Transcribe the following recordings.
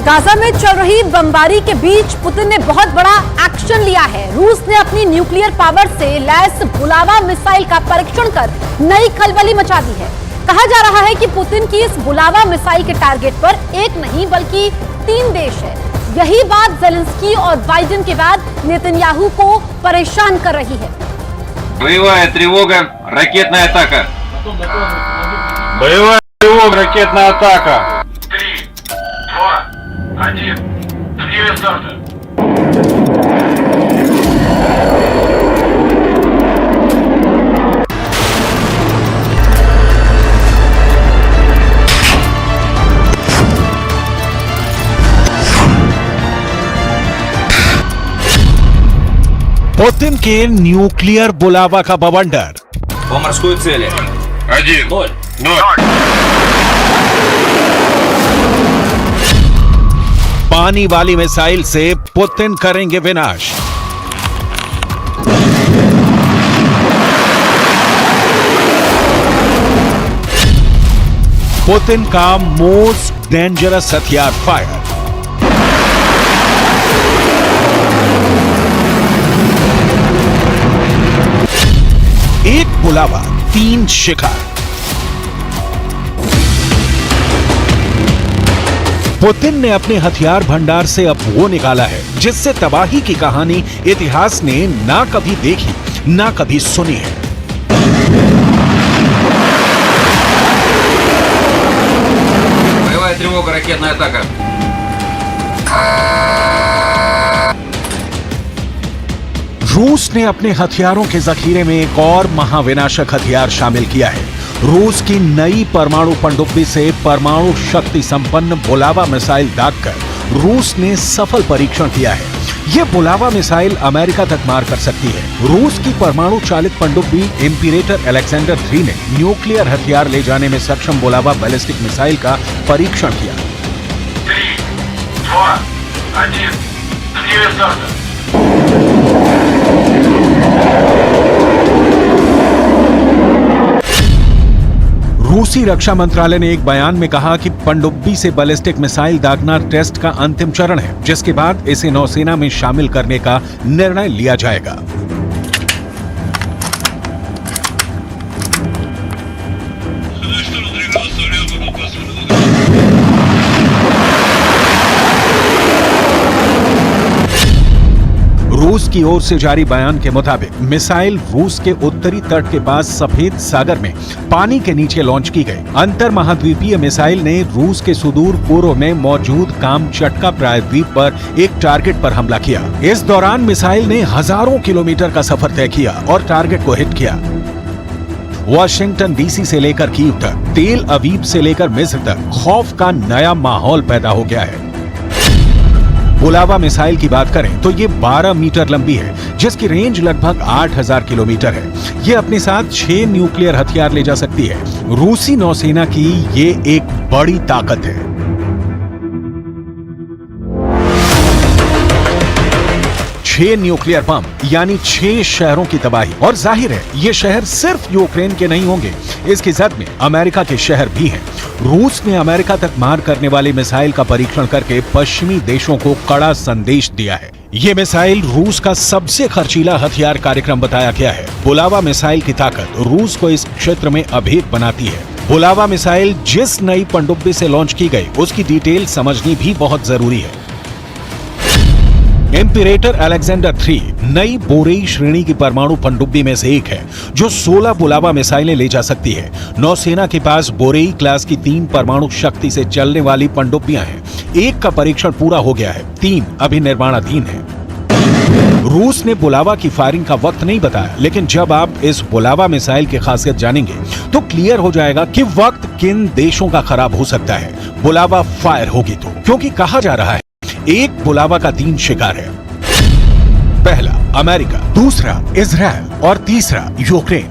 Gaza में चल रही बमबारी के बीच पुतिन ने बहुत बड़ा एक्शन लिया है। रूस ने अपनी न्यूक्लियर पावर से लैस बुलावा मिसाइल का परीक्षण कर नई खलबली मचा दी है। कहा जा रहा है कि पुतिन की इस बुलावा मिसाइल के टारगेट पर एक नहीं बल्कि 3 देश है। यही बात जेलेंस्की और बाइडेन के बाद नेतन्याहू को परेशान कर रही है। Боевая тревога, ракетная атака. Боевая тревога, ракетная атака. 3, 2, 1. Время старта. पुतिन के न्यूक्लियर बुलावा का बवंडर। По морской цели. 1, 0. पानी वाली मिसाइल से पुतिन करेंगे विनाश। पुतिन का मोस्ट डेंजरस हथियार फायर। एक बुलावा 3 शिकार। पुतिन ने अपने हथियार भंडार से अब वो निकाला है जिससे तबाही की कहानी इतिहास ने ना कभी देखी ना कभी सुनी है। Боевая тревога, ракетная атака. रूस ने अपने हथियारों के जखीरे में एक और महाविनाशक हथियार शामिल किया है। रूस की नई परमाणु पनडुब्बी से परमाणु शक्ति संपन्न बुलावा मिसाइल दागकर रूस ने सफल परीक्षण किया है। यह बुलावा मिसाइल अमेरिका तक मार कर सकती है। रूस की परमाणु चालित पनडुब्बी इम्पीरेटर अलेक्जेंडर 3 ने न्यूक्लियर हथियार ले जाने में सक्षम बुलावा बैलिस्टिक मिसाइल का परीक्षण किया। 3, 2, 1. Время старта. रूसी रक्षा मंत्रालय ने एक बयान में कहा कि पनडुब्बी से बैलिस्टिक मिसाइल दागना टेस्ट का अंतिम चरण है, जिसके बाद इसे नौसेना में शामिल करने का निर्णय लिया जाएगा। रूस की ओर से जारी बयान के मुताबिक मिसाइल रूस के उत्तरी तट के पास सफेद सागर में पानी के नीचे लॉन्च की गई। अंतर महाद्वीपीय मिसाइल ने रूस के सुदूर पूर्व में मौजूद कामचटका प्रायद्वीप पर एक टारगेट पर हमला किया। इस दौरान मिसाइल ने हजारों किलोमीटर का सफर तय किया और टारगेट को हिट किया। वाशिंगटन डीसी से लेकर कीव तक, तेल अवीव से लेकर मिस्र तक खौफ का नया माहौल पैदा हो गया है। बुलावा मिसाइल की बात करें तो ये 12 मीटर लंबी है, जिसकी रेंज लगभग 8000 किलोमीटर है। ये अपने साथ 6 न्यूक्लियर हथियार ले जा सकती है। रूसी नौसेना की ये एक बड़ी ताकत है। छह न्यूक्लियर बम यानी 6 शहरों की तबाही। और जाहिर है ये शहर सिर्फ यूक्रेन के नहीं होंगे, इसकी जद में अमेरिका के शहर भी हैं। रूस ने अमेरिका तक मार करने वाली मिसाइल का परीक्षण करके पश्चिमी देशों को कड़ा संदेश दिया है। ये मिसाइल रूस का सबसे खर्चीला हथियार कार्यक्रम बताया गया है। बुलावा मिसाइल की ताकत रूस को इस क्षेत्र में अभेद बनाती है। बुलावा मिसाइल जिस नई पनडुब्बी से लॉन्च की गई उसकी डिटेल समझनी भी बहुत जरूरी है। इम्पीरेटर अलेक्जेंडर 3 नई बोरेई श्रेणी की परमाणु पनडुब्बी में से एक है, जो 16 बुलावा मिसाइलें ले जा सकती है। नौसेना के पास बोरेई क्लास की 3 परमाणु शक्ति से चलने वाली पनडुब्बियां हैं। एक का परीक्षण पूरा हो गया है, 3 अभी निर्माणाधीन है। रूस ने बुलावा की फायरिंग का वक्त नहीं बताया, लेकिन जब आप इस बुलावा मिसाइल की खासियत जानेंगे तो क्लियर हो जाएगा कि वक्त किन देशों का खराब हो सकता है बुलावा फायर होगी तो। क्योंकि कहा जा रहा है एक बुलावा का 3 शिकार है। पहला अमेरिका, दूसरा इजराइल और तीसरा यूक्रेन।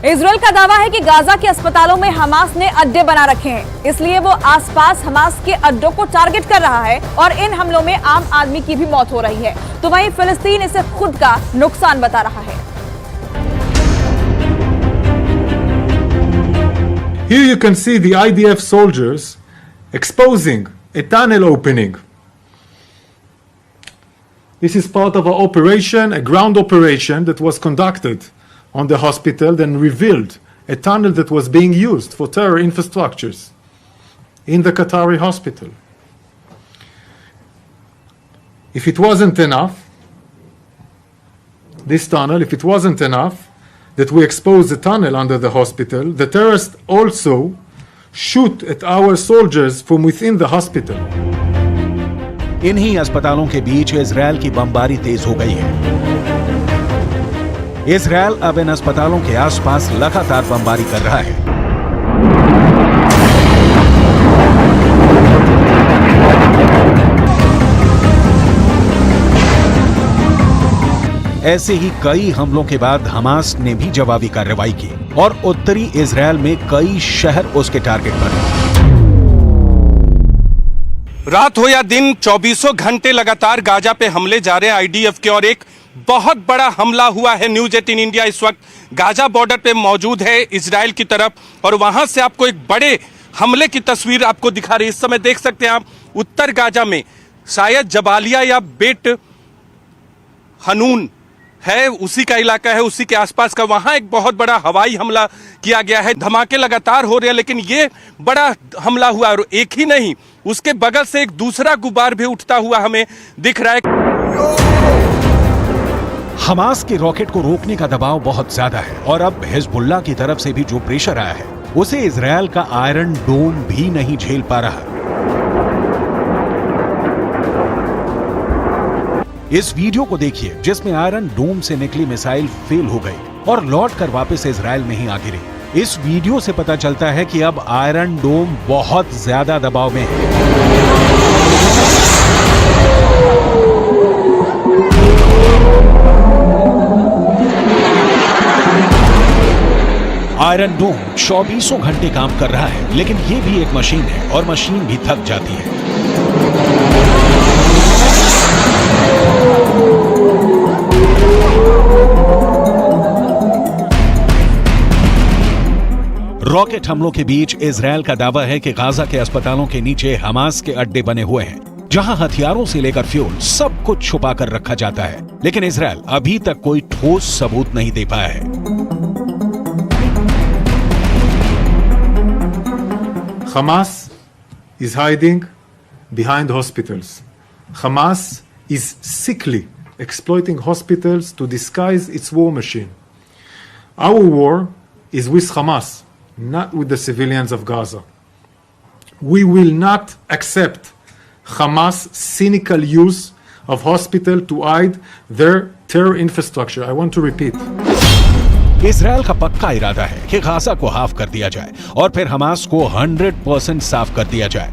इजराइल का दावा है कि गाजा के अस्पतालों में हमास ने अड्डे बना रखे हैं, इसलिए वो आसपास हमास के अड्डों को टारगेट कर रहा है और इन हमलों में आम आदमी की भी मौत हो रही है। तो वहीं फिलिस्तीन इसे खुद का नुकसान बता रहा है। Here you can see the IDF soldiers exposing a tunnel opening. This is part of an operation, a ground operation that was conducted on the hospital, then revealed a tunnel that was being used for terror infrastructures in the Qatari hospital. If it wasn't enough, this tunnel, if it wasn't enough that we expose the tunnel under the hospital, the terrorists also shoot at our soldiers from within the hospital. इन्हीं अस्पतालों के बीच Israel की बमबारी तेज हो गई है। Israel अब इन अस्पतालों के आसपास लगातार बमबारी कर रहा है। ऐसे ही कई हमलों के बाद हमास ने भी जवाबी कार्रवाई की और उत्तरी इजरायल में कई शहर उसके टारगेट बने। रात हो या दिन 24 घंटे लगातार गाजा पे हमले जारी हैं आईडीएफ के, और एक बहुत बड़ा हमला हुआ है। न्यूज़ 18 इंडिया इस वक्त गाजा बॉर्डर पे मौजूद है इजराइल की तरफ, और वहां से आपको एक बड़े हमले की तस्वीर आपको दिखा रही है। इस समय देख सकते हैं आप उत्तर गाजा में शायद जबालिया या बेट हनून है, उसी का इलाका है, उसी के आसपास का, वहां एक बहुत बड़ा हवाई हमला किया गया है। धमाके लगातार हो रहे हैं, लेकिन ये बड़ा हमला हुआ, और एक ही नहीं, उसके बगल से एक दूसरा गुबार भी उठता हुआ हमें दिख रहा है। हमास के रॉकेट को रोकने का दबाव बहुत ज्यादा है, और अब हिजबुल्लाह की तरफ से भी जो प्रेशर आया है उसे इजरायल का आयरन डोम भी नहीं झेल पा रहा। इस वीडियो को देखिए जिसमें आयरन डोम से निकली मिसाइल फेल हो गई और लौटकर वापस इजरायल में ही आ गिरी। इस वीडियो से पता चलता है कि अब आयरन डोम बहुत ज्यादा दबाव में है। आयरन डोम 24 घंटे काम कर रहा है, लेकिन यह भी एक मशीन है और मशीन भी थक जाती है। रॉकेट हमलों के बीच इजरायल का दावा है कि गाजा के अस्पतालों के नीचे हमास के अड्डे बने हुए हैं, जहां हथियारों से लेकर फ्यूल सब कुछ छुपा कर रखा जाता है, लेकिन इजरायल अभी तक कोई ठोस सबूत नहीं दे पाया है। Hamas is hiding behind hospitals. Hamas is sickly exploiting hospitals to disguise its war machine. Our war is with Hamas, not with the civilians of Gaza. We will not accept Hamas' cynical use of hospital to hide their terror infrastructure. I want to repeat. Israel का पक्का इरादा है कि Gaza को half कर दिया जाए और फिर हमास को 100% साफ कर दिया जाए।